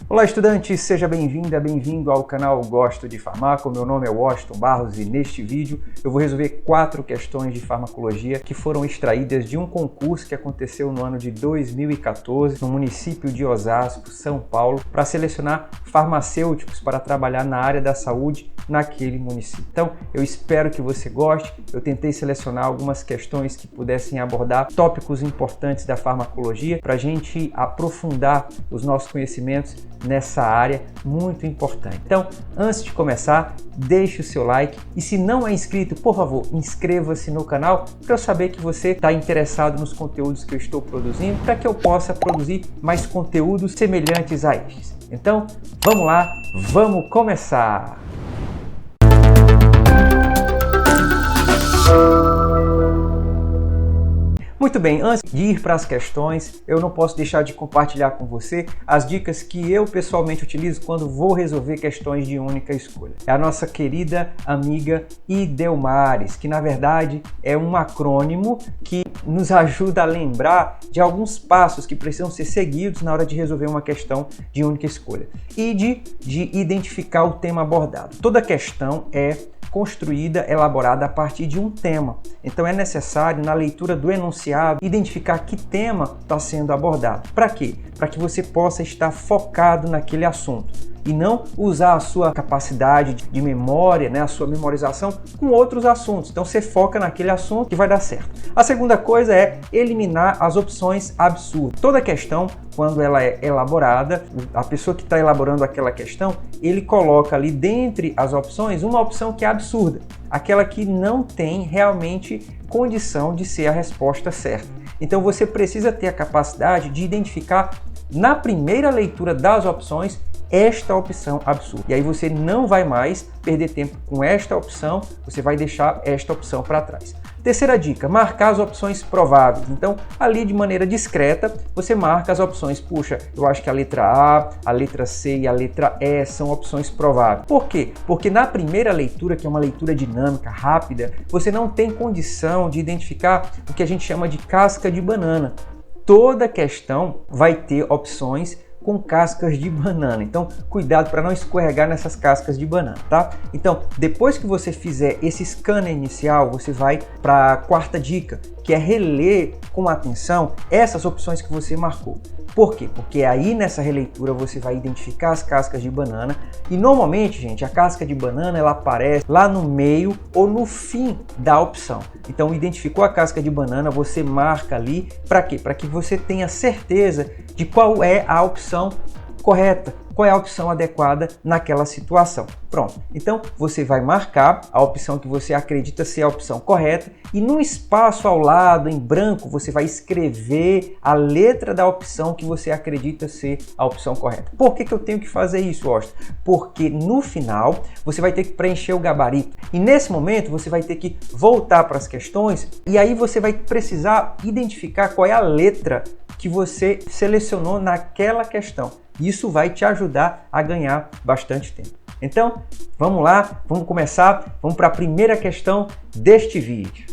Olá, estudante, seja bem-vinda, bem-vindo ao canal Gosto de Farmácia. Meu nome é Washington Barros e neste vídeo eu vou resolver 4 questões de farmacologia que foram extraídas de um concurso que aconteceu no ano de 2014 no município de Osasco, São Paulo, para selecionar farmacêuticos para trabalhar na área da saúde naquele município. Então, eu espero que você goste. Eu tentei selecionar algumas questões que pudessem abordar tópicos importantes da farmacologia para a gente aprofundar os nossos conhecimentos nessa área muito importante. Então, antes de começar, deixe o seu like e se não é inscrito, por favor, inscreva-se no canal para eu saber que você está interessado nos conteúdos que eu estou produzindo, para que eu possa produzir mais conteúdos semelhantes a estes. Então, vamos lá, vamos começar! Muito bem, antes de ir para as questões, eu não posso deixar de compartilhar com você as dicas que eu pessoalmente utilizo quando vou resolver questões de única escolha. É a nossa querida amiga Idelmares, que na verdade é um acrônimo que nos ajuda a lembrar de alguns passos que precisam ser seguidos na hora de resolver uma questão de única escolha e de identificar o tema abordado. Toda questão é construída, elaborada a partir de um tema. Então é necessário, na leitura do enunciado, identificar que tema está sendo abordado. Para quê? Para que você possa estar focado naquele assunto e não usar a sua capacidade de memória, a sua memorização com outros assuntos. Então você foca naquele assunto que vai dar certo. A segunda coisa é eliminar as opções absurdas. Toda questão, quando ela é elaborada, a pessoa que está elaborando aquela questão, ele coloca ali dentre as opções uma opção que é absurda, aquela que não tem realmente condição de ser a resposta certa. Então você precisa ter a capacidade de identificar na primeira leitura das opções esta opção absurda. E aí você não vai mais perder tempo com esta opção, você vai deixar esta opção para trás. Terceira dica, marcar as opções prováveis. Então, ali de maneira discreta, você marca as opções. Puxa, eu acho que a letra A, a letra C e a letra E são opções prováveis. Por quê? Porque na primeira leitura, que é uma leitura dinâmica, rápida, você não tem condição de identificar o que a gente chama de casca de banana. Toda questão vai ter opções com cascas de banana. Então, cuidado para não escorregar nessas cascas de banana, tá? Então, depois que você fizer esse scanner inicial, você vai para a quarta dica, que é reler com atenção essas opções que você marcou. Por quê? Porque aí nessa releitura você vai identificar as cascas de banana e normalmente, gente, a casca de banana ela aparece lá no meio ou no fim da opção. Então, identificou a casca de banana, você marca ali para quê? Para que você tenha certeza de qual é a opção correta, qual é a opção adequada naquela situação. Pronto, então você vai marcar a opção que você acredita ser a opção correta e no espaço ao lado, em branco, você vai escrever a letra da opção que você acredita ser a opção correta. Por que eu tenho que fazer isso, Washington? Porque no final você vai ter que preencher o gabarito e nesse momento você vai ter que voltar para as questões e aí você vai precisar identificar qual é a letra que você selecionou naquela questão. Isso vai te ajudar a ganhar bastante tempo. Então, vamos lá, vamos começar, vamos para a primeira questão deste vídeo.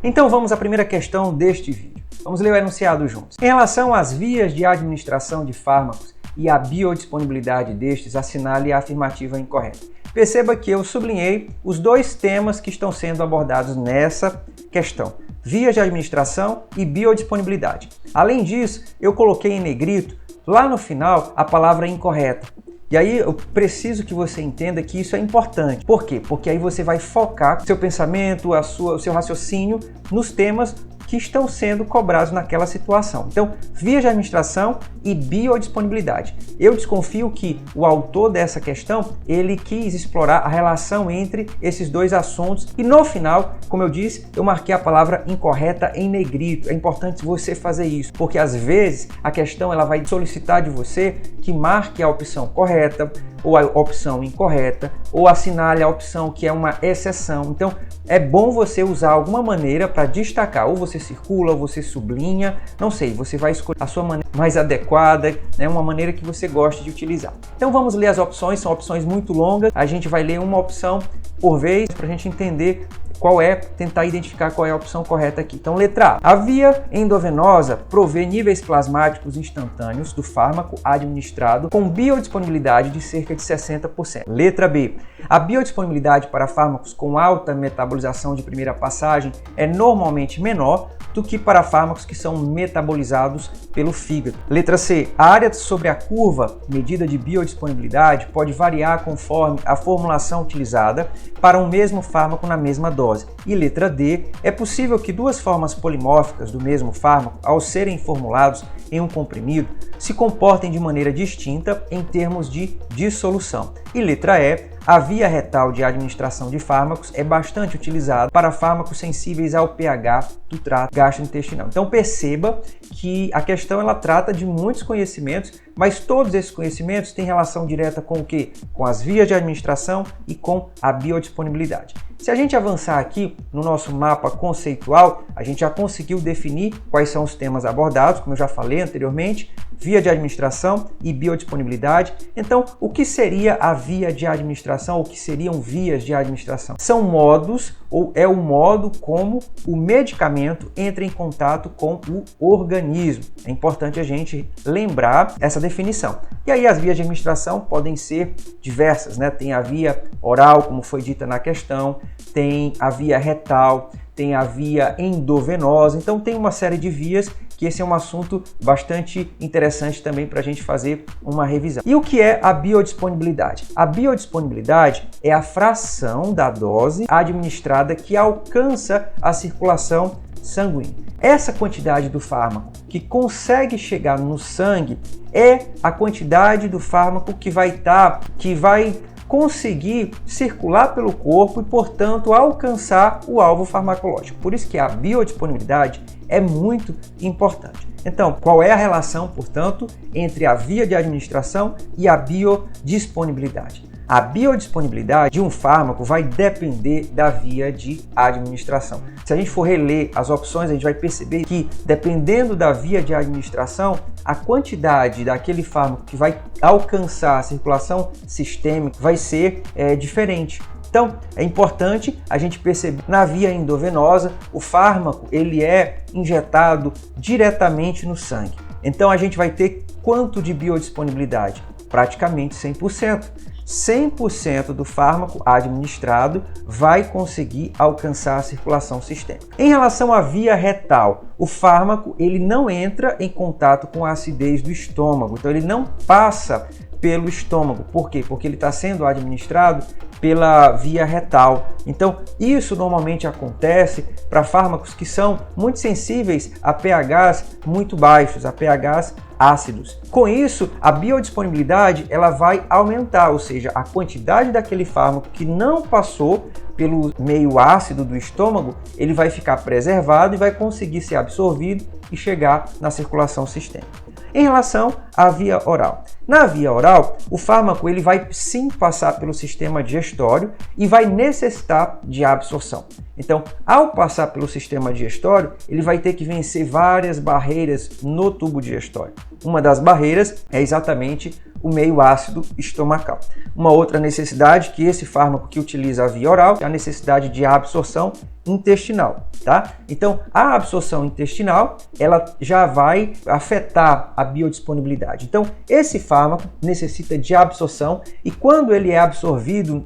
Então, vamos à primeira questão deste vídeo. Vamos ler o enunciado juntos. Em relação às vias de administração de fármacos e a biodisponibilidade destes, assinale a afirmativa incorreta. Perceba que eu sublinhei os dois temas que estão sendo abordados nessa questão: vias de administração e biodisponibilidade. Além disso, eu coloquei em negrito lá no final a palavra incorreta. E aí eu preciso que você entenda que isso é importante. Por quê? Porque aí você vai focar seu pensamento, o seu raciocínio nos temas que estão sendo cobrados naquela situação. Então, vias de administração e biodisponibilidade. Eu desconfio que o autor dessa questão, ele quis explorar a relação entre esses dois assuntos e no final, como eu disse, eu marquei a palavra incorreta em negrito. É importante você fazer isso, porque às vezes a questão ela vai solicitar de você que marque a opção correta ou a opção incorreta ou assinale a opção que é uma exceção. Então, é bom você usar alguma maneira para destacar, ou você circula, ou você sublinha, não sei, você vai escolher a sua maneira mais adequada, uma maneira que você goste de utilizar. Então vamos ler as opções, são opções muito longas, a gente vai ler uma opção por vez para a gente entender qual é, tentar identificar qual é a opção correta aqui. Então, letra A. A via endovenosa provê níveis plasmáticos instantâneos do fármaco administrado com biodisponibilidade de cerca de 60%. Letra B. A biodisponibilidade para fármacos com alta metabolização de primeira passagem é normalmente menor do que para fármacos que são metabolizados pelo fígado. Letra C. A área sobre a curva medida de biodisponibilidade pode variar conforme a formulação utilizada para um mesmo fármaco na mesma dose. E letra D. É possível que duas formas polimórficas do mesmo fármaco, ao serem formulados em um comprimido, se comportem de maneira distinta em termos de dissolução. E letra E. A via retal de administração de fármacos é bastante utilizada para fármacos sensíveis ao pH do trato gastrointestinal. Então perceba que a questão ela trata de muitos conhecimentos, mas todos esses conhecimentos têm relação direta com o quê? Com as vias de administração e com a biodisponibilidade. Se a gente avançar aqui no nosso mapa conceitual, a gente já conseguiu definir quais são os temas abordados, como eu já falei anteriormente, via de administração e biodisponibilidade. Então, o que seria a via de administração, ou o que seriam vias de administração? São modos, ou é o modo como o medicamento entra em contato com o organismo. É importante a gente lembrar essa definição. E aí as vias de administração podem ser diversas, né? Tem a via oral, como foi dita na questão, tem a via retal, tem a via endovenosa, então tem uma série de vias que esse é um assunto bastante interessante também para a gente fazer uma revisão. E o que é a biodisponibilidade? A biodisponibilidade é a fração da dose administrada que alcança a circulação sanguínea. Essa quantidade do fármaco que consegue chegar no sangue é a quantidade do fármaco que vai conseguir circular pelo corpo e, portanto, alcançar o alvo farmacológico. Por isso que a biodisponibilidade é muito importante. Então, qual é a relação, portanto, entre a via de administração e a biodisponibilidade? A biodisponibilidade de um fármaco vai depender da via de administração. Se a gente for reler as opções, a gente vai perceber que, dependendo da via de administração, a quantidade daquele fármaco que vai alcançar a circulação sistêmica vai ser diferente. Então, é importante a gente perceber na via endovenosa, o fármaco ele é injetado diretamente no sangue. Então, a gente vai ter quanto de biodisponibilidade? Praticamente 100%. 100% do fármaco administrado vai conseguir alcançar a circulação sistêmica. Em relação à via retal, o fármaco ele não entra em contato com a acidez do estômago, então ele não passa pelo estômago. Por quê? Porque ele está sendo administrado pela via retal. Então, isso normalmente acontece para fármacos que são muito sensíveis a pHs muito baixos, a pHs ácidos. Com isso, a biodisponibilidade ela vai aumentar, ou seja, a quantidade daquele fármaco que não passou pelo meio ácido do estômago, ele vai ficar preservado e vai conseguir ser absorvido e chegar na circulação sistêmica. Em relação à via oral. Na via oral, o fármaco ele vai sim passar pelo sistema digestório e vai necessitar de absorção. Então, ao passar pelo sistema digestório, ele vai ter que vencer várias barreiras no tubo digestório. Uma das barreiras é exatamente o meio ácido estomacal. Uma outra necessidade que esse fármaco que utiliza a via oral é a necessidade de absorção intestinal, tá? Então, a absorção intestinal, ela já vai afetar a biodisponibilidade. Então, esse fármaco necessita de absorção e quando ele é absorvido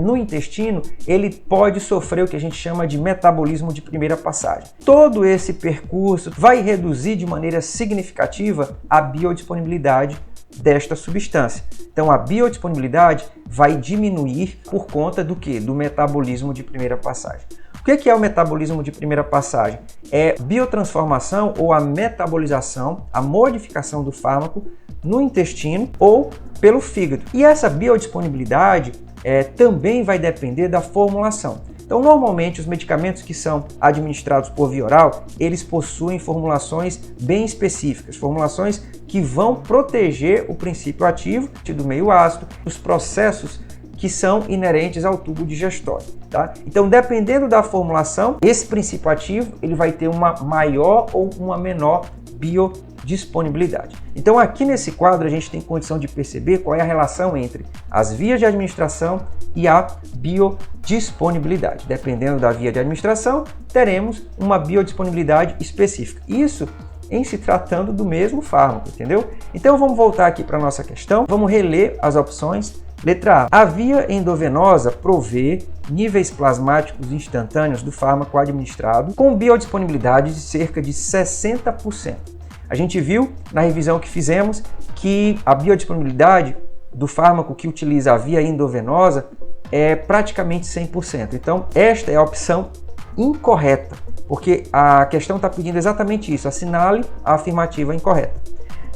no intestino, ele pode sofrer o que a gente chama de metabolismo de primeira passagem. Todo esse percurso vai reduzir de maneira significativa a biodisponibilidade desta substância. Então, a biodisponibilidade vai diminuir por conta do quê? Do metabolismo de primeira passagem. O que é o metabolismo de primeira passagem? É biotransformação ou a metabolização, a modificação do fármaco no intestino ou pelo fígado. E essa biodisponibilidade também vai depender da formulação. Então, normalmente, os medicamentos que são administrados por via oral, eles possuem formulações bem específicas, formulações que vão proteger o princípio ativo do meio ácido, os processos que são inerentes ao tubo digestório, tá? Então, dependendo da formulação, esse princípio ativo ele vai ter uma maior ou uma menor biodisponibilidade. biodisponibilidade. Então aqui nesse quadro a gente tem condição de perceber qual é a relação entre as vias de administração e a biodisponibilidade. Dependendo da via de administração, teremos uma biodisponibilidade específica. Isso em se tratando do mesmo fármaco, entendeu? Então vamos voltar aqui para a nossa questão, vamos reler as opções. Letra A. A via endovenosa provê níveis plasmáticos instantâneos do fármaco administrado com biodisponibilidade de cerca de 60%. A gente viu na revisão que fizemos que a biodisponibilidade do fármaco que utiliza a via endovenosa é praticamente 100%. Então, esta é a opção incorreta, porque a questão está pedindo exatamente isso, assinale a afirmativa incorreta.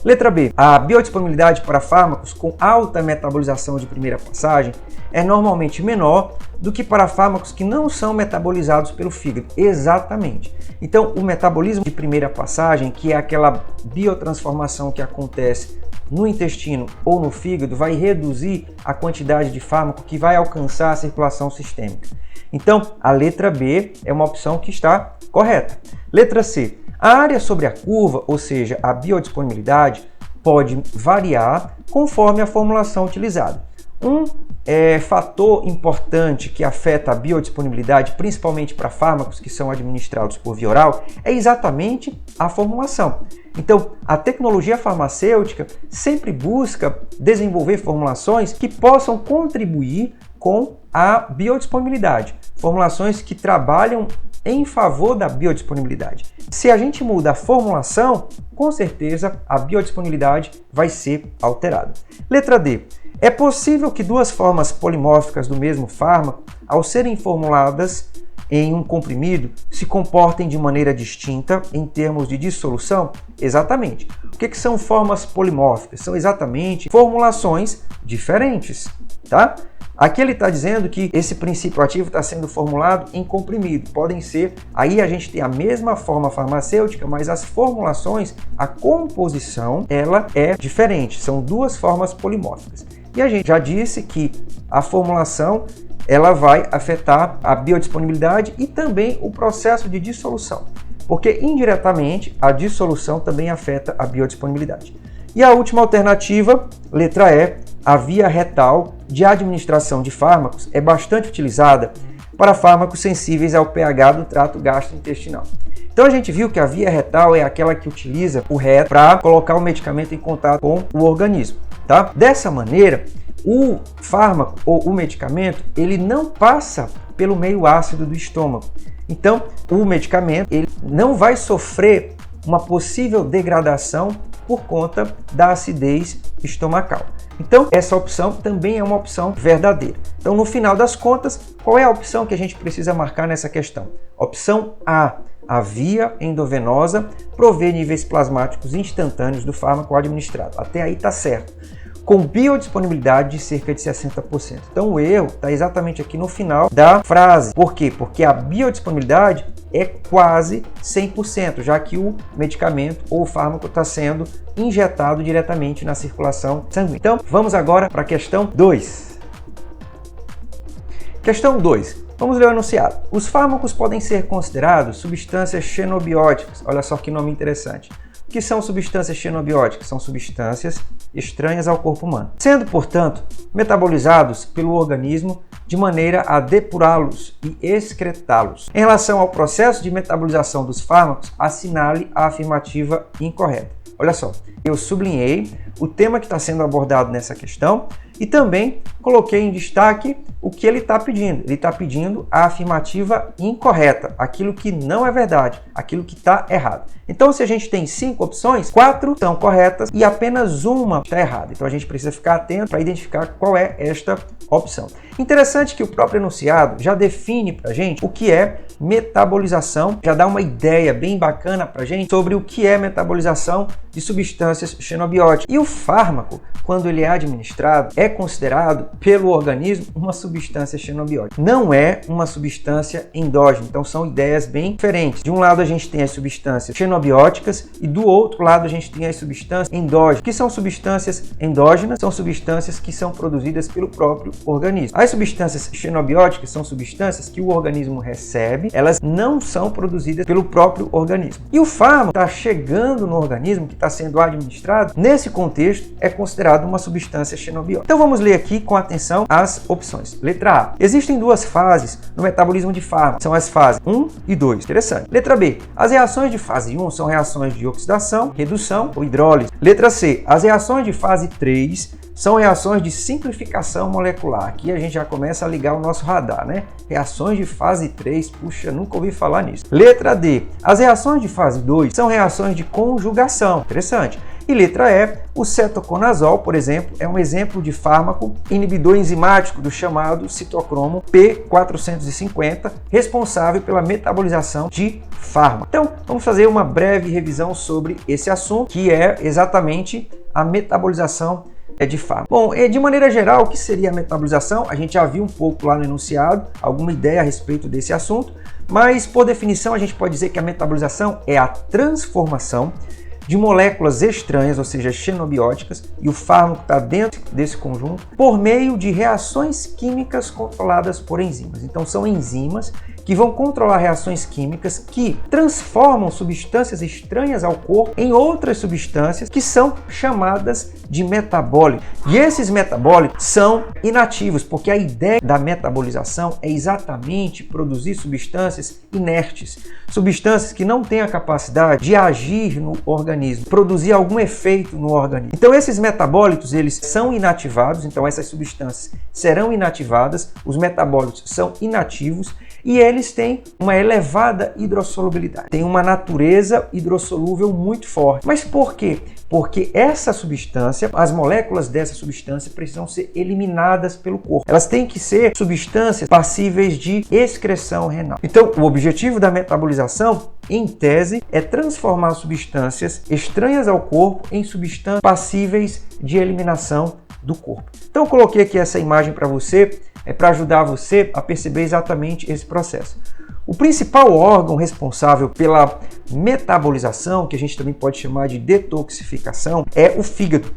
Letra B. A biodisponibilidade para fármacos com alta metabolização de primeira passagem é normalmente menor do que para fármacos que não são metabolizados pelo fígado. Exatamente. Então, o metabolismo de primeira passagem, que é aquela biotransformação que acontece no intestino ou no fígado, vai reduzir a quantidade de fármaco que vai alcançar a circulação sistêmica. Então, a letra B é uma opção que está correta. Letra C. A área sobre a curva, ou seja, a biodisponibilidade, pode variar conforme a formulação utilizada. Um fator importante que afeta a biodisponibilidade, principalmente para fármacos que são administrados por via oral, é exatamente a formulação. Então, a tecnologia farmacêutica sempre busca desenvolver formulações que possam contribuir com a biodisponibilidade, formulações que trabalham em favor da biodisponibilidade. Se a gente muda a formulação, com certeza a biodisponibilidade vai ser alterada. Letra D. É possível que duas formas polimórficas do mesmo fármaco, ao serem formuladas em um comprimido, se comportem de maneira distinta em termos de dissolução? Exatamente. O que são formas polimórficas? São exatamente formulações diferentes, tá? Aqui ele está dizendo que esse princípio ativo está sendo formulado em comprimido. Podem ser, aí a gente tem a mesma forma farmacêutica, mas as formulações, a composição, ela é diferente. São duas formas polimórficas. E a gente já disse que a formulação, ela vai afetar a biodisponibilidade e também o processo de dissolução, porque indiretamente a dissolução também afeta a biodisponibilidade. E a última alternativa, letra E, a via retal de administração de fármacos é bastante utilizada para fármacos sensíveis ao pH do trato gastrointestinal. Então a gente viu que a via retal é aquela que utiliza o reto para colocar o medicamento em contato com o organismo, tá? Dessa maneira, o fármaco ou o medicamento, ele não passa pelo meio ácido do estômago. Então, o medicamento, ele não vai sofrer uma possível degradação por conta da acidez estomacal. Então, essa opção também é uma opção verdadeira. Então, no final das contas, qual é a opção que a gente precisa marcar nessa questão? Opção A. A via endovenosa provê níveis plasmáticos instantâneos do fármaco administrado. Até aí está certo. Com biodisponibilidade de cerca de 60%. Então, o erro está exatamente aqui no final da frase. Por quê? Porque a biodisponibilidade é quase 100%, já que o medicamento ou o fármaco está sendo injetado diretamente na circulação sanguínea. Então, vamos agora para a questão 2. Questão 2. Vamos ler o enunciado. Os fármacos podem ser considerados substâncias xenobióticas. Olha só que nome interessante. O que são substâncias xenobióticas? São substâncias estranhas ao corpo humano, sendo, portanto, metabolizados pelo organismo de maneira a depurá-los e excretá-los. Em relação ao processo de metabolização dos fármacos, assinale a afirmativa incorreta. Olha só, eu sublinhei o tema que está sendo abordado nessa questão e também coloquei em destaque o que ele está pedindo. Ele está pedindo a afirmativa incorreta, aquilo que não é verdade, aquilo que está errado. Então, se a gente tem 5 opções, 4 são corretas e apenas uma está errada. Então, a gente precisa ficar atento para identificar qual é esta opção. Interessante que o próprio enunciado já define para a gente o que é metabolização, já dá uma ideia bem bacana para a gente sobre o que é metabolização de substâncias xenobióticas. E o fármaco, quando ele é administrado, é considerado pelo organismo uma substância substância xenobiótica. Não é uma substância endógena, então são ideias bem diferentes. De um lado a gente tem as substâncias xenobióticas e do outro lado a gente tem as substâncias endógenas. O que são substâncias endógenas? São substâncias que são produzidas pelo próprio organismo. As substâncias xenobióticas são substâncias que o organismo recebe, elas não são produzidas pelo próprio organismo. E o fármaco está chegando no organismo, que está sendo administrado, nesse contexto é considerado uma substância xenobiótica. Então vamos ler aqui com atenção as opções. Letra A. Existem duas fases no metabolismo de fármacos, são as fases 1 e 2. Interessante. Letra B. As reações de fase 1 são reações de oxidação, redução ou hidrólise. Letra C. As reações de fase 3 são reações de simplificação molecular. Aqui a gente já começa a ligar o nosso radar, né? Reações de fase 3, puxa, nunca ouvi falar nisso. Letra D. As reações de fase 2 são reações de conjugação. Interessante. E letra E, o cetoconazol, por exemplo, é um exemplo de fármaco inibidor enzimático do chamado citocromo P450, responsável pela metabolização de fármaco. Então, vamos fazer uma breve revisão sobre esse assunto, que é exatamente a metabolização de fármaco. Bom, de maneira geral, o que seria a metabolização? A gente já viu um pouco lá no enunciado, alguma ideia a respeito desse assunto, mas por definição a gente pode dizer que a metabolização é a transformação de moléculas estranhas, ou seja, xenobióticas, e o fármaco está dentro desse conjunto, por meio de reações químicas controladas por enzimas. Então são enzimas que vão controlar reações químicas que transformam substâncias estranhas ao corpo em outras substâncias que são chamadas de metabólitos. E esses metabólitos são inativos, porque a ideia da metabolização é exatamente produzir substâncias inertes, substâncias que não têm a capacidade de agir no organismo, produzir algum efeito no organismo. Então esses metabólitos, eles são inativados, então essas substâncias serão inativadas, os metabólitos são inativos, e eles têm uma elevada hidrossolubilidade, tem uma natureza hidrossolúvel muito forte. Mas por quê? Porque essa substância, as moléculas dessa substância precisam ser eliminadas pelo corpo. Elas têm que ser substâncias passíveis de excreção renal. Então, o objetivo da metabolização, em tese, é transformar substâncias estranhas ao corpo em substâncias passíveis de eliminação do corpo. Então, eu coloquei aqui essa imagem para você, para ajudar você a perceber exatamente esse processo. O principal órgão responsável pela metabolização, que a gente também pode chamar de detoxificação, é o fígado.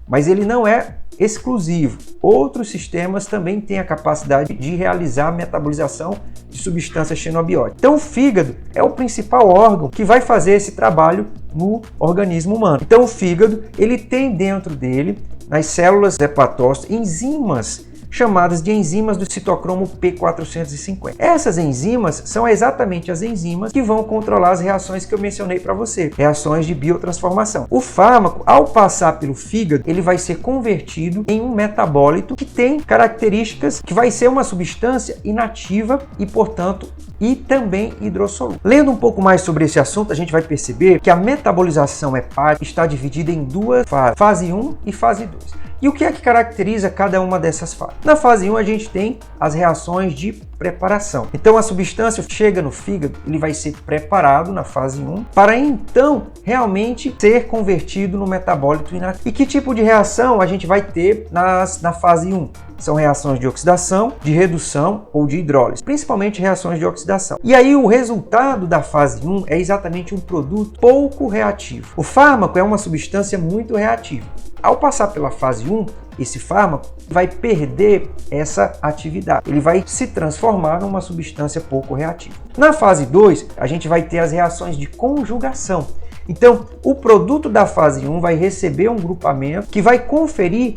Mas ele não é exclusivo. Outros sistemas também têm a capacidade de realizar a metabolização de substâncias xenobióticas. Então o fígado é o principal órgão que vai fazer esse trabalho no organismo humano. Então o fígado, ele tem dentro dele, nas células hepatócitos, enzimas chamadas de enzimas do citocromo P450. Essas enzimas são exatamente as enzimas que vão controlar as reações que eu mencionei para você, reações de biotransformação. O fármaco, ao passar pelo fígado, ele vai ser convertido em um metabólito que tem características que vai ser uma substância inativa e, portanto, e também hidrossolúvel. Lendo um pouco mais sobre esse assunto, a gente vai perceber que a metabolização hepática está dividida em duas fases, fase 1 e fase 2. E o que é que caracteriza cada uma dessas fases? Na fase 1 a gente tem as reações de preparação. Então a substância chega no fígado, ele vai ser preparado na fase 1 para então realmente ser convertido no metabólito inativo. E que tipo de reação a gente vai ter na fase 1? São reações de oxidação, de redução ou de hidrólise, principalmente reações de oxidação. E aí o resultado da fase 1 é exatamente um produto pouco reativo. O fármaco é uma substância muito reativa. Ao passar pela fase 1, esse fármaco vai perder essa atividade. Ele vai se transformar numa substância pouco reativa. Na fase 2, a gente vai ter as reações de conjugação. Então, o produto da fase 1 vai receber um grupamento que vai conferir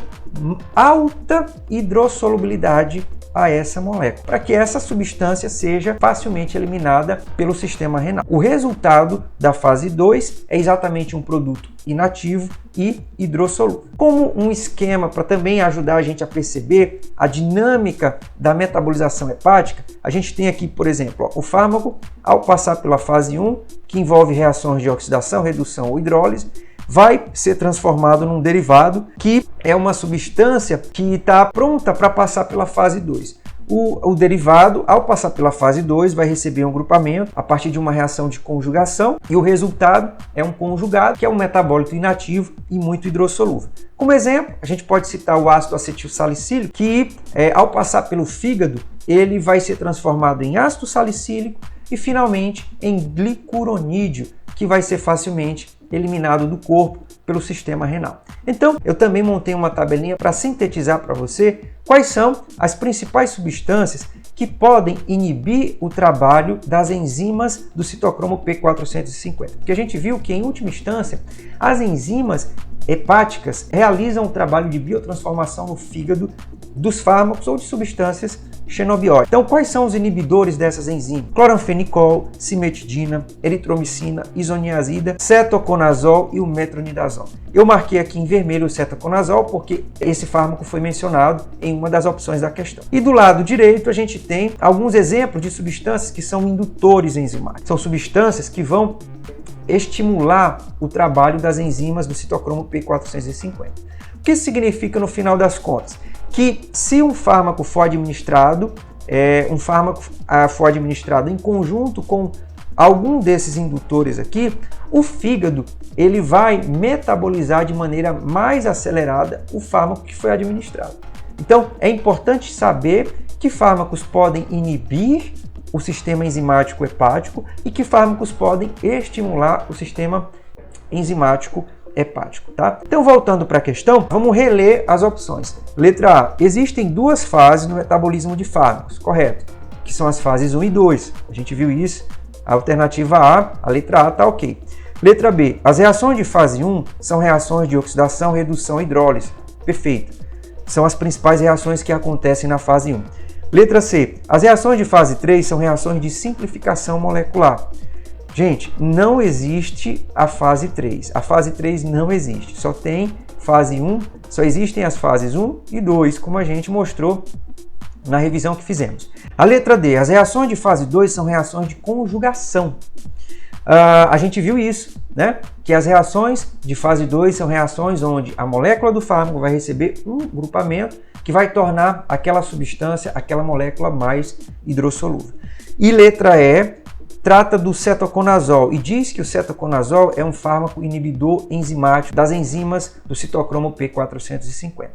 alta hidrossolubilidade a essa molécula, para que essa substância seja facilmente eliminada pelo sistema renal. O resultado da fase 2 é exatamente um produto inativo e hidrossolúvel. Como um esquema para também ajudar a gente a perceber a dinâmica da metabolização hepática, a gente tem aqui, por exemplo, o fármaco, ao passar pela fase 1, que envolve reações de oxidação, redução ou hidrólise, vai ser transformado num derivado que é uma substância que está pronta para passar pela fase 2. O derivado, ao passar pela fase 2, vai receber um grupamento a partir de uma reação de conjugação e o resultado é um conjugado, que é um metabólito inativo e muito hidrossolúvel. Como exemplo, a gente pode citar o ácido acetil salicílico, que ao passar pelo fígado, ele vai ser transformado em ácido salicílico e finalmente em glicuronídeo, que vai ser facilmente eliminado do corpo pelo sistema renal. Então, eu também montei uma tabelinha para sintetizar para você quais são as principais substâncias que podem inibir o trabalho das enzimas do citocromo P450. Porque a gente viu que, em última instância, as enzimas hepáticas realizam o trabalho de biotransformação no fígado dos fármacos ou de substâncias xenobióticas. Então, quais são os inibidores dessas enzimas? Cloranfenicol, cimetidina, eritromicina, isoniazida, cetoconazol e o metronidazol. Eu marquei aqui em vermelho o cetoconazol porque esse fármaco foi mencionado em uma das opções da questão. E do lado direito a gente tem alguns exemplos de substâncias que são indutores enzimáticos. São substâncias que vão estimular o trabalho das enzimas do citocromo P450. O que isso significa no final das contas? Que se um fármaco for administrado, em conjunto com algum desses indutores aqui, o fígado ele vai metabolizar de maneira mais acelerada o fármaco que foi administrado. Então, é importante saber que fármacos podem inibir o sistema enzimático hepático e que fármacos podem estimular o sistema enzimático hepático, tá? Então, voltando para a questão, vamos reler as opções. Letra A. Existem duas fases no metabolismo de fármacos, correto? Que são as fases 1 e 2. A gente viu isso. A alternativa a letra A está ok. Letra B. As reações de fase 1 são reações de oxidação, redução e hidrólise. Perfeito. São as principais reações que acontecem na fase 1. Letra C. As reações de fase 3 são reações de simplificação molecular. Gente, não existe a fase 3. A fase 3 não existe. Só tem fase 1, só existem as fases 1 e 2, como a gente mostrou na revisão que fizemos. A letra D. As reações de fase 2 são reações de conjugação. A gente viu isso, né? Que as reações de fase 2 são reações onde a molécula do fármaco vai receber um grupamento que vai tornar aquela substância, aquela molécula mais hidrossolúvel. E letra E trata do cetoconazol e diz que o cetoconazol é um fármaco inibidor enzimático das enzimas do citocromo P450.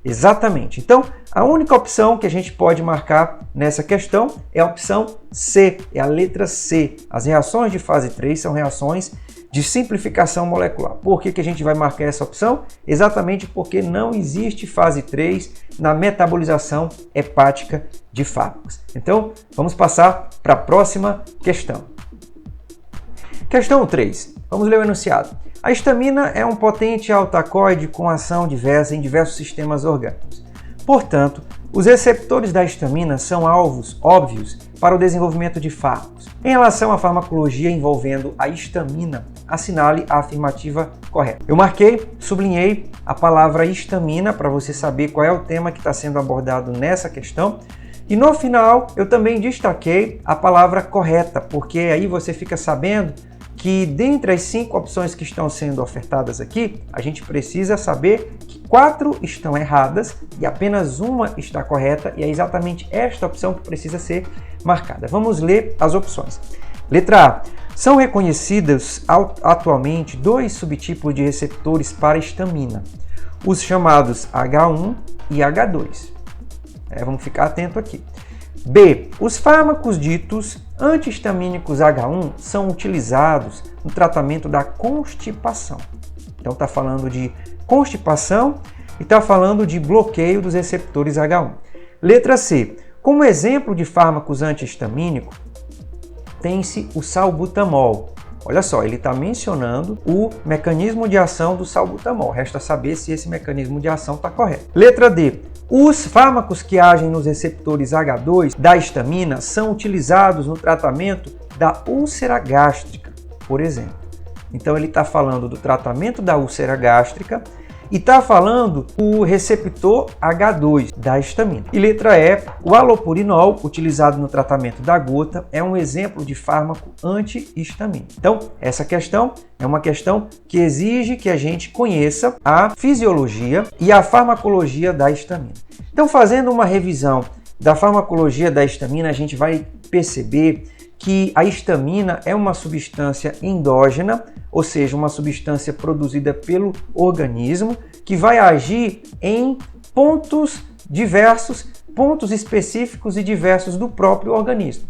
Exatamente. Então, a única opção que a gente pode marcar nessa questão é a opção C, é a letra C. As reações de fase 3 são reações de simplificação molecular. Por que a gente vai marcar essa opção? Exatamente porque não existe fase 3 na metabolização hepática de fármacos. Então, vamos passar para a próxima questão. Questão 3. Vamos ler o enunciado. A histamina é um potente altacoide com ação diversa em diversos sistemas orgânicos. Portanto, os receptores da histamina são alvos óbvios para o desenvolvimento de fármacos. Em relação à farmacologia envolvendo a histamina, assinale a afirmativa correta. Eu marquei, sublinhei a palavra histamina para você saber qual é o tema que está sendo abordado nessa questão. E no final, eu também destaquei a palavra correta, porque aí você fica sabendo que dentre as 5 opções que estão sendo ofertadas aqui, a gente precisa saber que 4 estão erradas e apenas uma está correta, e é exatamente esta opção que precisa ser marcada. Vamos ler as opções. Letra A. São reconhecidos atualmente 2 subtipos de receptores para histamina, os chamados H1 e H2. Vamos ficar atento aqui. B. Os fármacos ditos antihistamínicos H1 são utilizados no tratamento da constipação. Então está falando de constipação e está falando de bloqueio dos receptores H1. Letra C. Como exemplo de fármacos antihistamínicos, tem-se o salbutamol. Olha só, ele está mencionando o mecanismo de ação do salbutamol. Resta saber se esse mecanismo de ação está correto. Letra D. Os fármacos que agem nos receptores H2 da histamina são utilizados no tratamento da úlcera gástrica, por exemplo. Então ele está falando do tratamento da úlcera gástrica e está falando o receptor H2 da histamina. E letra E, o alopurinol, utilizado no tratamento da gota, é um exemplo de fármaco anti-histamínico. Então, essa questão é uma questão que exige que a gente conheça a fisiologia e a farmacologia da histamina. Então, fazendo uma revisão da farmacologia da histamina, a gente vai perceber que a histamina é uma substância endógena, ou seja, uma substância produzida pelo organismo, que vai agir em pontos diversos, pontos específicos e diversos do próprio organismo.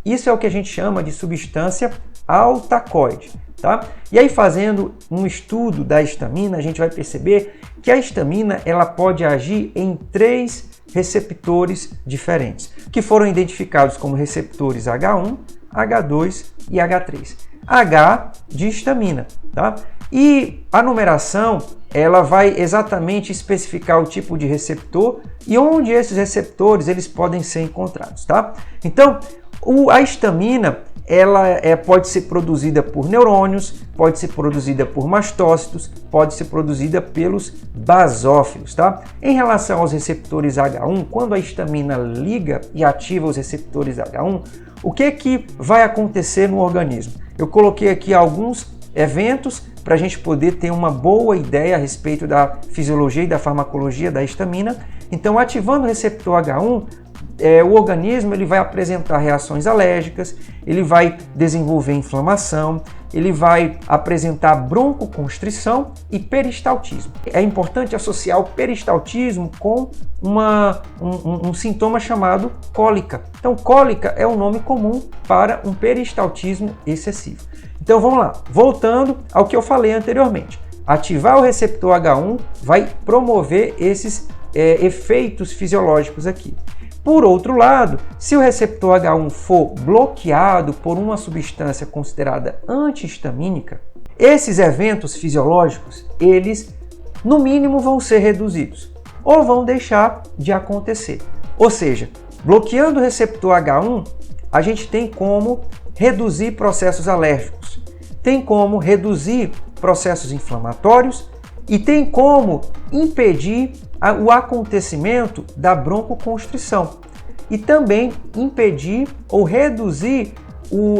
Isso é o que a gente chama de substância altacoide, tá? E aí, fazendo um estudo da histamina, a gente vai perceber que a histamina ela pode agir em 3 receptores diferentes, que foram identificados como receptores H1, H2 e H3. H de histamina, tá? E a numeração ela vai exatamente especificar o tipo de receptor e onde esses receptores eles podem ser encontrados, tá? Então, a histamina ela pode ser produzida por neurônios, pode ser produzida por mastócitos, pode ser produzida pelos basófilos, tá? Em relação aos receptores H1, quando a histamina liga e ativa os receptores H1, o que vai acontecer no organismo? Eu coloquei aqui alguns eventos para a gente poder ter uma boa ideia a respeito da fisiologia e da farmacologia da histamina. Então, ativando o receptor H1, o organismo ele vai apresentar reações alérgicas, ele vai desenvolver inflamação, ele vai apresentar broncoconstrição e peristaltismo. É importante associar o peristaltismo com um sintoma chamado cólica. Então, cólica é o nome comum para um peristaltismo excessivo. Então, vamos lá. Voltando ao que eu falei anteriormente. Ativar o receptor H1 vai promover esses efeitos fisiológicos aqui. Por outro lado, se o receptor H1 for bloqueado por uma substância considerada antihistamínica, esses eventos fisiológicos, eles, no mínimo, vão ser reduzidos ou vão deixar de acontecer. Ou seja, bloqueando o receptor H1, a gente tem como reduzir processos alérgicos, tem como reduzir processos inflamatórios e tem como impedir o acontecimento da broncoconstrição e também impedir ou reduzir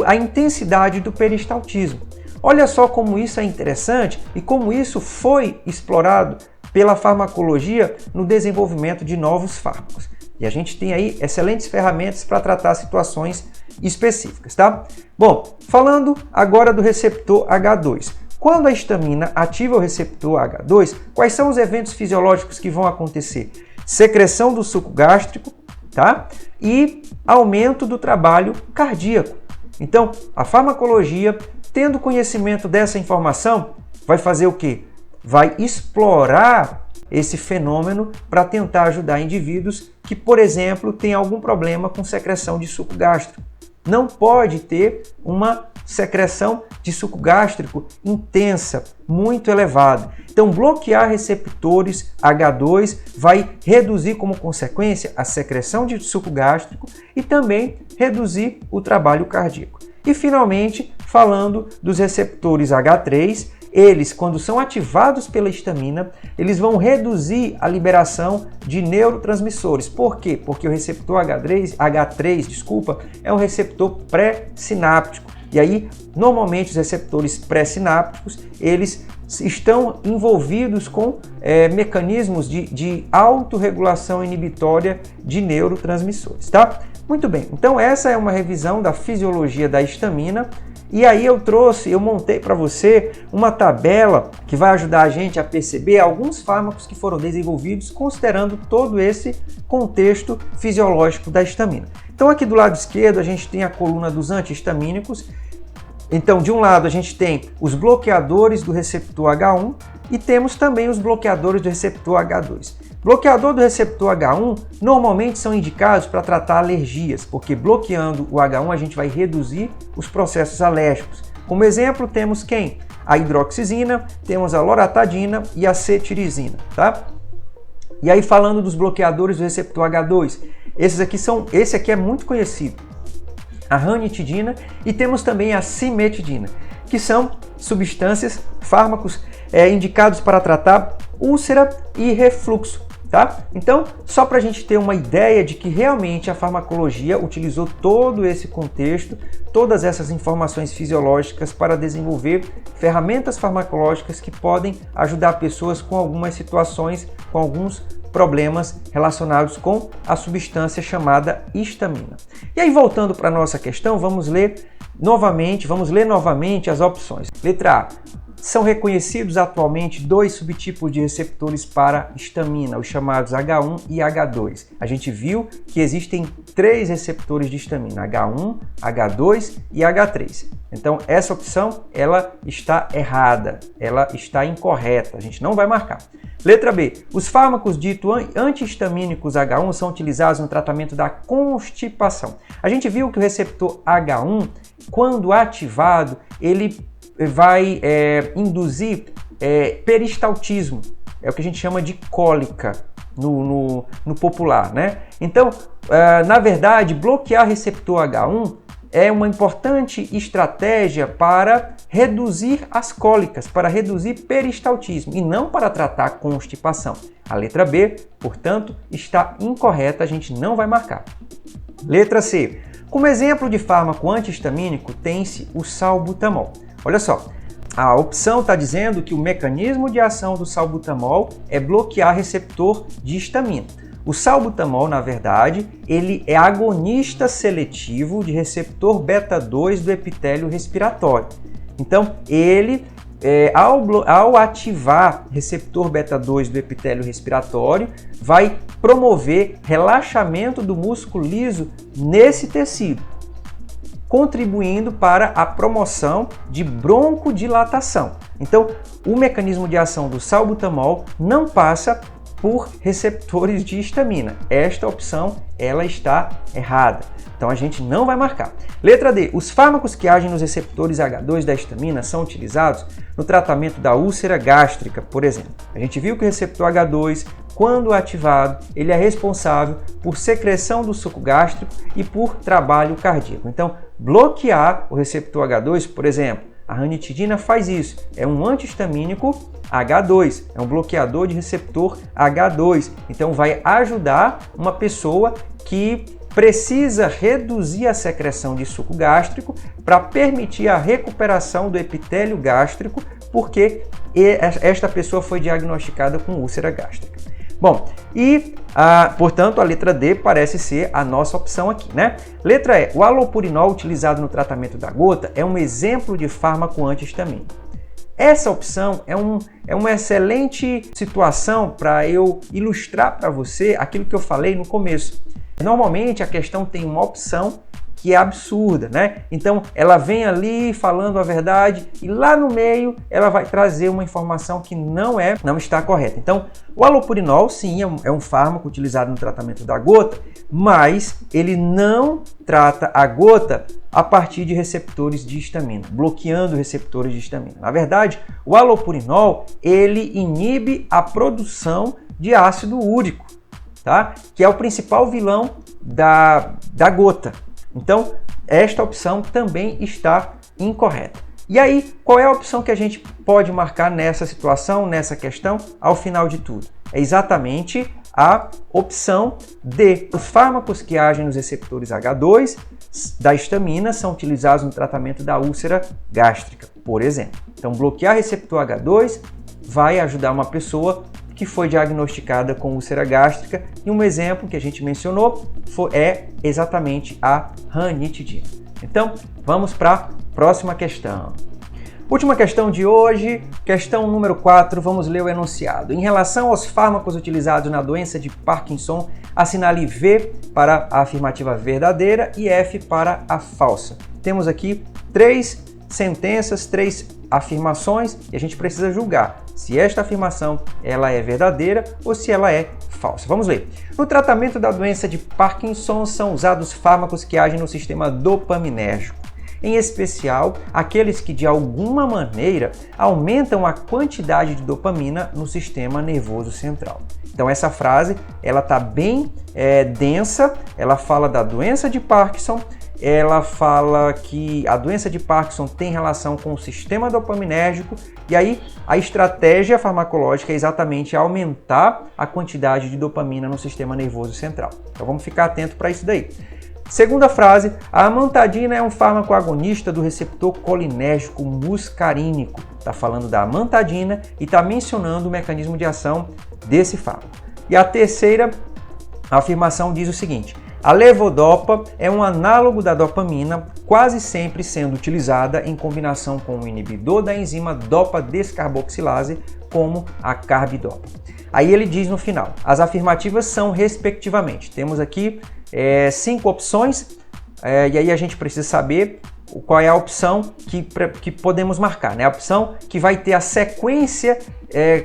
a intensidade do peristaltismo. Olha só como isso é interessante e como isso foi explorado pela farmacologia no desenvolvimento de novos fármacos. E a gente tem aí excelentes ferramentas para tratar situações específicas, tá? Bom, falando agora do receptor H2. Quando a histamina ativa o receptor H2, quais são os eventos fisiológicos que vão acontecer? Secreção do suco gástrico, tá? E aumento do trabalho cardíaco. Então, a farmacologia, tendo conhecimento dessa informação, vai fazer o quê? Vai explorar esse fenômeno para tentar ajudar indivíduos que, por exemplo, têm algum problema com secreção de suco gástrico. Não pode ter uma secreção de suco gástrico intensa, muito elevada. Então, bloquear receptores H2 vai reduzir como consequência a secreção de suco gástrico e também reduzir o trabalho cardíaco. E, finalmente, falando dos receptores H3, eles, quando são ativados pela histamina, eles vão reduzir a liberação de neurotransmissores. Por quê? Porque o receptor H3, é um receptor pré-sináptico. E aí, normalmente, os receptores pré-sinápticos, eles estão envolvidos com mecanismos de autorregulação inibitória de neurotransmissores, tá? Muito bem, então essa é uma revisão da fisiologia da histamina. E aí eu montei para você uma tabela que vai ajudar a gente a perceber alguns fármacos que foram desenvolvidos considerando todo esse contexto fisiológico da histamina. Então aqui do lado esquerdo a gente tem a coluna dos antihistamínicos. Então de um lado a gente tem os bloqueadores do receptor H1 e temos também os bloqueadores do receptor H2. Bloqueador do receptor H1 normalmente são indicados para tratar alergias, porque bloqueando o H1 a gente vai reduzir os processos alérgicos. Como exemplo temos quem? A hidroxizina, temos a loratadina e a cetirizina, tá? E aí falando dos bloqueadores do receptor H2, esse aqui é muito conhecido, a ranitidina e temos também a cimetidina, que são substâncias, fármacos indicados para tratar úlcera e refluxo. Tá? Então, só para a gente ter uma ideia de que realmente a farmacologia utilizou todo esse contexto, todas essas informações fisiológicas para desenvolver ferramentas farmacológicas que podem ajudar pessoas com algumas situações, com alguns problemas relacionados com a substância chamada histamina. E aí, voltando para a nossa questão, vamos ler novamente as opções. Letra A. São reconhecidos atualmente dois subtipos de receptores para histamina, os chamados H1 e H2. A gente viu que existem três receptores de histamina, H1, H2 e H3. Então, essa opção ela está errada, ela está incorreta, a gente não vai marcar. Letra B. Os fármacos ditos antihistamínicos H1 são utilizados no tratamento da constipação. A gente viu que o receptor H1, quando ativado, ele vai induzir peristaltismo, é o que a gente chama de cólica no popular, né? Então, na verdade, bloquear receptor H1 é uma importante estratégia para reduzir as cólicas, para reduzir peristaltismo e não para tratar constipação. A letra B, portanto, está incorreta, a gente não vai marcar. Letra C. Como exemplo de fármaco antihistamínico, tem-se o salbutamol. Olha só, a opção está dizendo que o mecanismo de ação do salbutamol é bloquear receptor de histamina. O salbutamol, na verdade, ele é agonista seletivo de receptor beta-2 do epitélio respiratório. Então, ele, ao ativar receptor beta-2 do epitélio respiratório, vai promover relaxamento do músculo liso nesse tecido, contribuindo para a promoção de broncodilatação. Então, o mecanismo de ação do salbutamol não passa por receptores de histamina. Esta opção, ela está errada. Então, a gente não vai marcar. Letra D. Os fármacos que agem nos receptores H2 da histamina são utilizados no tratamento da úlcera gástrica, por exemplo. A gente viu que o receptor H2, quando ativado, ele é responsável por secreção do suco gástrico e por trabalho cardíaco. Então, bloquear o receptor H2, por exemplo, a ranitidina faz isso. É um antihistamínico H2, é um bloqueador de receptor H2. Então, vai ajudar uma pessoa que precisa reduzir a secreção de suco gástrico para permitir a recuperação do epitélio gástrico, porque esta pessoa foi diagnosticada com úlcera gástrica. Bom, portanto, a letra D parece ser a nossa opção aqui, né? Letra E. O alopurinol utilizado no tratamento da gota é um exemplo de fármaco antihistamínico. Essa opção é uma excelente situação para eu ilustrar para você aquilo que eu falei no começo. Normalmente, a questão tem uma opção que é absurda, né? Então, ela vem ali falando a verdade e lá no meio ela vai trazer uma informação que não está correta. Então, o alopurinol, sim, é um fármaco utilizado no tratamento da gota, mas ele não trata a gota a partir de receptores de histamina, bloqueando receptores de histamina. Na verdade, o alopurinol, ele inibe a produção de ácido úrico, tá? Que é o principal vilão da gota. Então, esta opção também está incorreta. E aí, qual é a opção que a gente pode marcar nessa situação, nessa questão, ao final de tudo? É exatamente a opção D. Os fármacos que agem nos receptores H2 da histamina são utilizados no tratamento da úlcera gástrica, por exemplo. Então, bloquear receptor H2 vai ajudar uma pessoa que foi diagnosticada com úlcera gástrica, e um exemplo que a gente mencionou é exatamente a ranitidina. Então, vamos para a próxima questão. Última questão de hoje, questão número 4, vamos ler o enunciado. Em relação aos fármacos utilizados na doença de Parkinson, assinale V para a afirmativa verdadeira e F para a falsa. Temos aqui 3 sentenças, 3 afirmações e a gente precisa julgar se esta afirmação ela é verdadeira ou se ela é falsa. Vamos ler. No tratamento da doença de Parkinson são usados fármacos que agem no sistema dopaminérgico, em especial aqueles que de alguma maneira aumentam a quantidade de dopamina no sistema nervoso central. Então essa frase ela está bem densa, ela fala da doença de Parkinson ela fala que a doença de Parkinson tem relação com o sistema dopaminérgico, e aí a estratégia farmacológica é exatamente aumentar a quantidade de dopamina no sistema nervoso central. Então vamos ficar atento para isso daí. Segunda frase, a amantadina é um fármaco agonista do receptor colinérgico muscarínico. Está falando da amantadina e está mencionando o mecanismo de ação desse fármaco. E a terceira afirmação diz o seguinte: a levodopa é um análogo da dopamina, quase sempre sendo utilizada em combinação com o inibidor da enzima dopa-descarboxilase, como a carbidopa. Aí ele diz no final, as afirmativas são respectivamente. Temos aqui 5 opções, e aí a gente precisa saber qual é a opção que podemos marcar, né? A opção que vai ter a sequência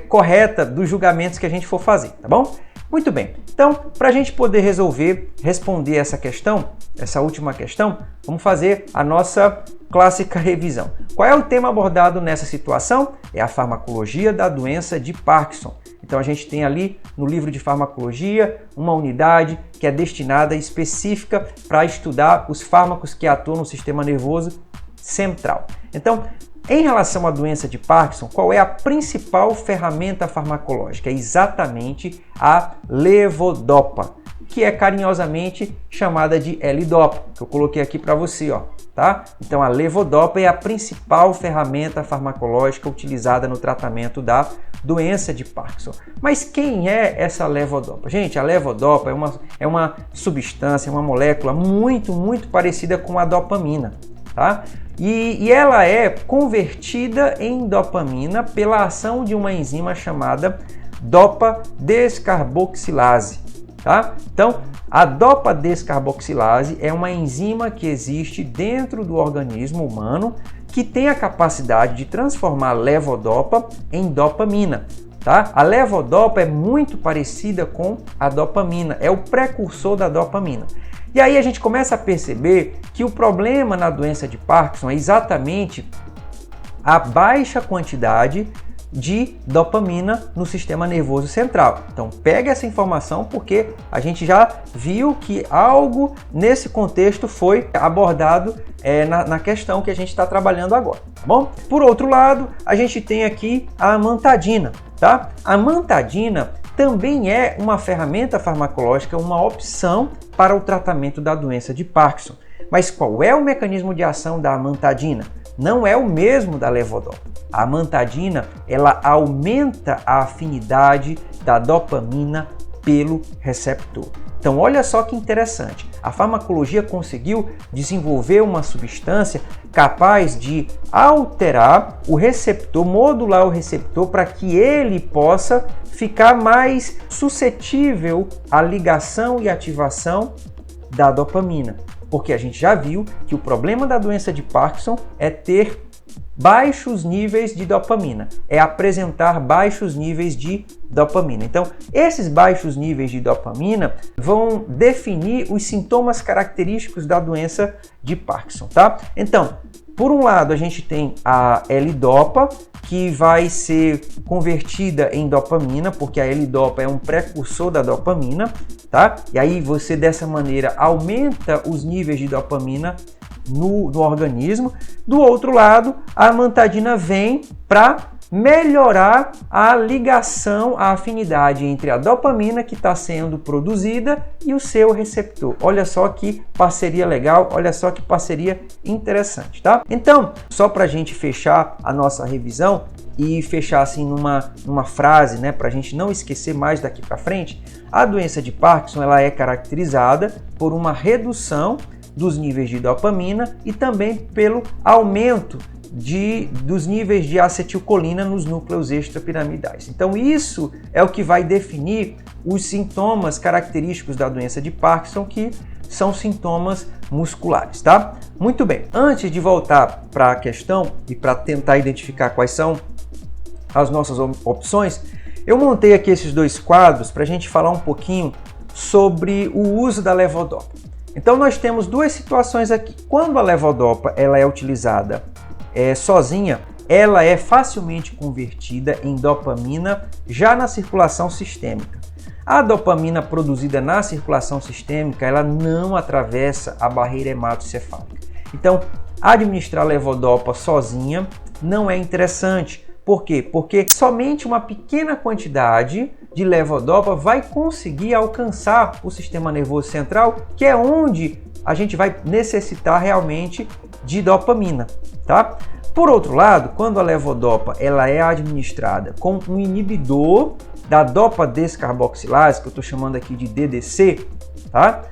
correta dos julgamentos que a gente for fazer, tá bom? Muito bem, então para a gente poder responder essa questão, essa última questão, vamos fazer a nossa clássica revisão. Qual é o tema abordado nessa situação? É a farmacologia da doença de Parkinson. Então a gente tem ali no livro de farmacologia uma unidade que é destinada específica para estudar os fármacos que atuam no sistema nervoso central. Então, em relação à doença de Parkinson, qual é a principal ferramenta farmacológica? É exatamente a levodopa, que é carinhosamente chamada de L-dopa, que eu coloquei aqui para você, ó, tá? Então a levodopa é a principal ferramenta farmacológica utilizada no tratamento da doença de Parkinson. Mas quem é essa levodopa? Gente, a levodopa é uma substância, uma molécula muito parecida com a dopamina, tá? E ela é convertida em dopamina pela ação de uma enzima chamada dopa-descarboxilase. Tá? Então, a dopa-descarboxilase é uma enzima que existe dentro do organismo humano que tem a capacidade de transformar a levodopa em dopamina. Tá? A levodopa é muito parecida com a dopamina, é o precursor da dopamina. E aí a gente começa a perceber que o problema na doença de Parkinson é exatamente a baixa quantidade de dopamina no sistema nervoso central. Então pega essa informação porque a gente já viu que algo nesse contexto foi abordado na questão que a gente está trabalhando agora, tá bom? Por outro lado, a gente tem aqui a amantadina, tá? A amantadina também é uma ferramenta farmacológica, uma opção para o tratamento da doença de Parkinson. Mas qual é o mecanismo de ação da amantadina? Não é o mesmo da levodopa. A amantadina, ela aumenta a afinidade da dopamina pelo receptor. Então, olha só que interessante. A farmacologia conseguiu desenvolver uma substância capaz de alterar o receptor, modular o receptor para que ele possa ficar mais suscetível à ligação e ativação da dopamina. Porque a gente já viu que o problema da doença de Parkinson é ter baixos níveis de dopamina, é apresentar baixos níveis de dopamina. Então, esses baixos níveis de dopamina vão definir os sintomas característicos da doença de Parkinson, tá? Então, por um lado, a gente tem a L-dopa, que vai ser convertida em dopamina, porque a L-dopa é um precursor da dopamina, tá? E aí você, dessa maneira, aumenta os níveis de dopamina no organismo. Do outro lado, a amantadina vem para melhorar a ligação, a afinidade entre a dopamina que está sendo produzida e o seu receptor. Olha só que parceria legal, olha só que parceria interessante, tá? Então, só para a gente fechar a nossa revisão e fechar assim numa frase, né, para a gente não esquecer mais daqui para frente, a doença de Parkinson ela é caracterizada por uma redução dos níveis de dopamina e também pelo aumento dos níveis de acetilcolina nos núcleos extrapiramidais. Então isso é o que vai definir os sintomas característicos da doença de Parkinson, que são sintomas musculares, tá? Muito bem, antes de voltar para a questão e para tentar identificar quais são as nossas opções, eu montei aqui esses dois quadros para a gente falar um pouquinho sobre o uso da levodopa. Então nós temos duas situações aqui. Quando a levodopa ela é utilizada sozinha, ela é facilmente convertida em dopamina já na circulação sistêmica. A dopamina produzida na circulação sistêmica, ela não atravessa a barreira hematoencefálica. Então, administrar levodopa sozinha não é interessante. Por quê? Porque somente uma pequena quantidade de levodopa vai conseguir alcançar o sistema nervoso central, que é onde a gente vai necessitar realmente de dopamina, tá? Por outro lado, quando a levodopa ela é administrada com um inibidor da dopa descarboxilase, que eu estou chamando aqui de DDC, tá?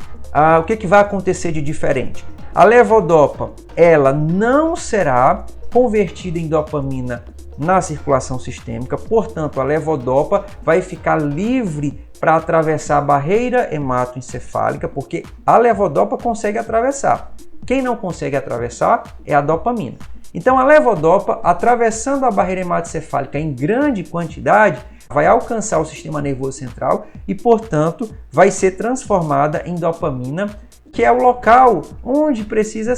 O que vai acontecer de diferente? A levodopa ela não será convertida em dopamina na circulação sistêmica, portanto a levodopa vai ficar livre para atravessar a barreira hematoencefálica, porque a levodopa consegue atravessar. Quem não consegue atravessar é a dopamina. Então a levodopa, atravessando a barreira hematoencefálica em grande quantidade, vai alcançar o sistema nervoso central e, portanto, vai ser transformada em dopamina, que é o local onde precisa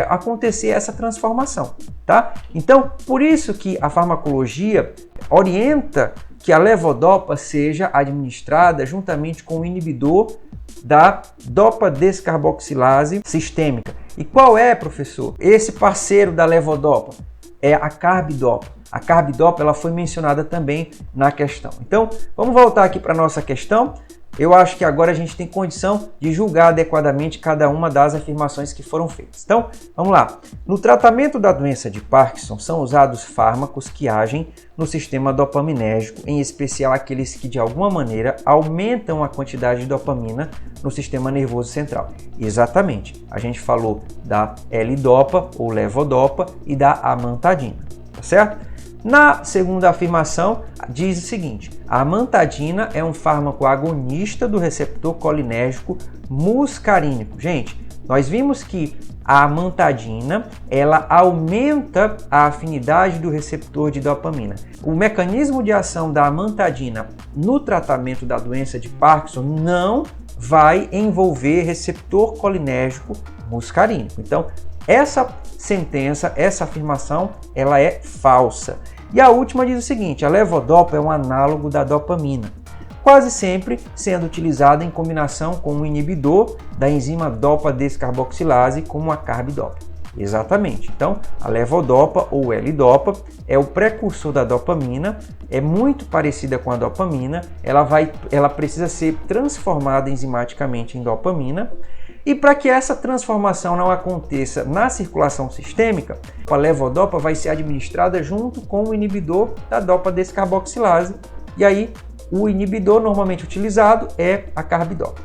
acontecer essa transformação, tá? Então, por isso que a farmacologia orienta que a levodopa seja administrada juntamente com o inibidor da dopa descarboxilase sistêmica. E qual é, professor, esse parceiro da levodopa? É a carbidopa. A carbidopa ela foi mencionada também na questão. Então, vamos voltar aqui para a nossa questão. Eu acho que agora a gente tem condição de julgar adequadamente cada uma das afirmações que foram feitas. Então, vamos lá. No tratamento da doença de Parkinson, são usados fármacos que agem no sistema dopaminérgico, em especial aqueles que, de alguma maneira, aumentam a quantidade de dopamina no sistema nervoso central. Exatamente. A gente falou da L-dopa ou levodopa e da amantadina, tá certo? Na segunda afirmação, diz o seguinte: a amantadina é um fármaco agonista do receptor colinérgico muscarínico. Gente, nós vimos que a amantadina ela aumenta a afinidade do receptor de dopamina. O mecanismo de ação da amantadina no tratamento da doença de Parkinson não vai envolver receptor colinérgico muscarínico. Então, essa sentença, essa afirmação, ela é falsa. E a última diz o seguinte: a levodopa é um análogo da dopamina, quase sempre sendo utilizada em combinação com um inibidor da enzima dopa descarboxilase, como a carbidopa. Exatamente. Então, a levodopa ou L-dopa é o precursor da dopamina, é muito parecida com a dopamina, ela precisa ser transformada enzimaticamente em dopamina. E para que essa transformação não aconteça na circulação sistêmica, a levodopa vai ser administrada junto com o inibidor da dopa descarboxilase. E aí, o inibidor normalmente utilizado é a carbidopa.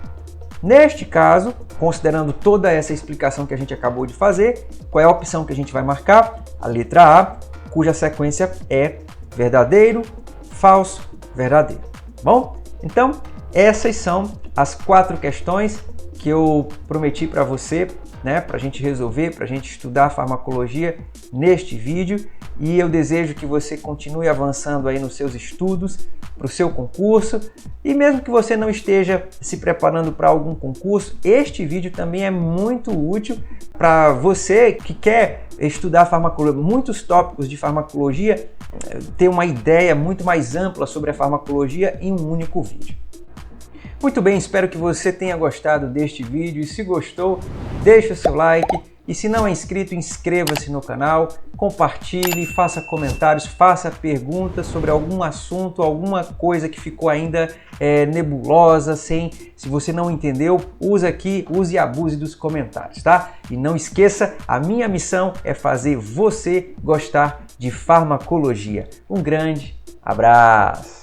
Neste caso, considerando toda essa explicação que a gente acabou de fazer, qual é a opção que a gente vai marcar? A letra A, cuja sequência é verdadeiro, falso, verdadeiro. Bom, então essas são as 4 questões que eu prometi para você, né, para a gente resolver, para a gente estudar farmacologia neste vídeo, e eu desejo que você continue avançando aí nos seus estudos para o seu concurso, e mesmo que você não esteja se preparando para algum concurso, este vídeo também é muito útil para você que quer estudar farmacologia, muitos tópicos de farmacologia, ter uma ideia muito mais ampla sobre a farmacologia em um único vídeo. Muito bem, espero que você tenha gostado deste vídeo e se gostou, deixe o seu like e se não é inscrito, inscreva-se no canal, compartilhe, faça comentários, faça perguntas sobre algum assunto, alguma coisa que ficou ainda nebulosa, se você não entendeu, use e abuse dos comentários, tá? E não esqueça, a minha missão é fazer você gostar de farmacologia. Um grande abraço!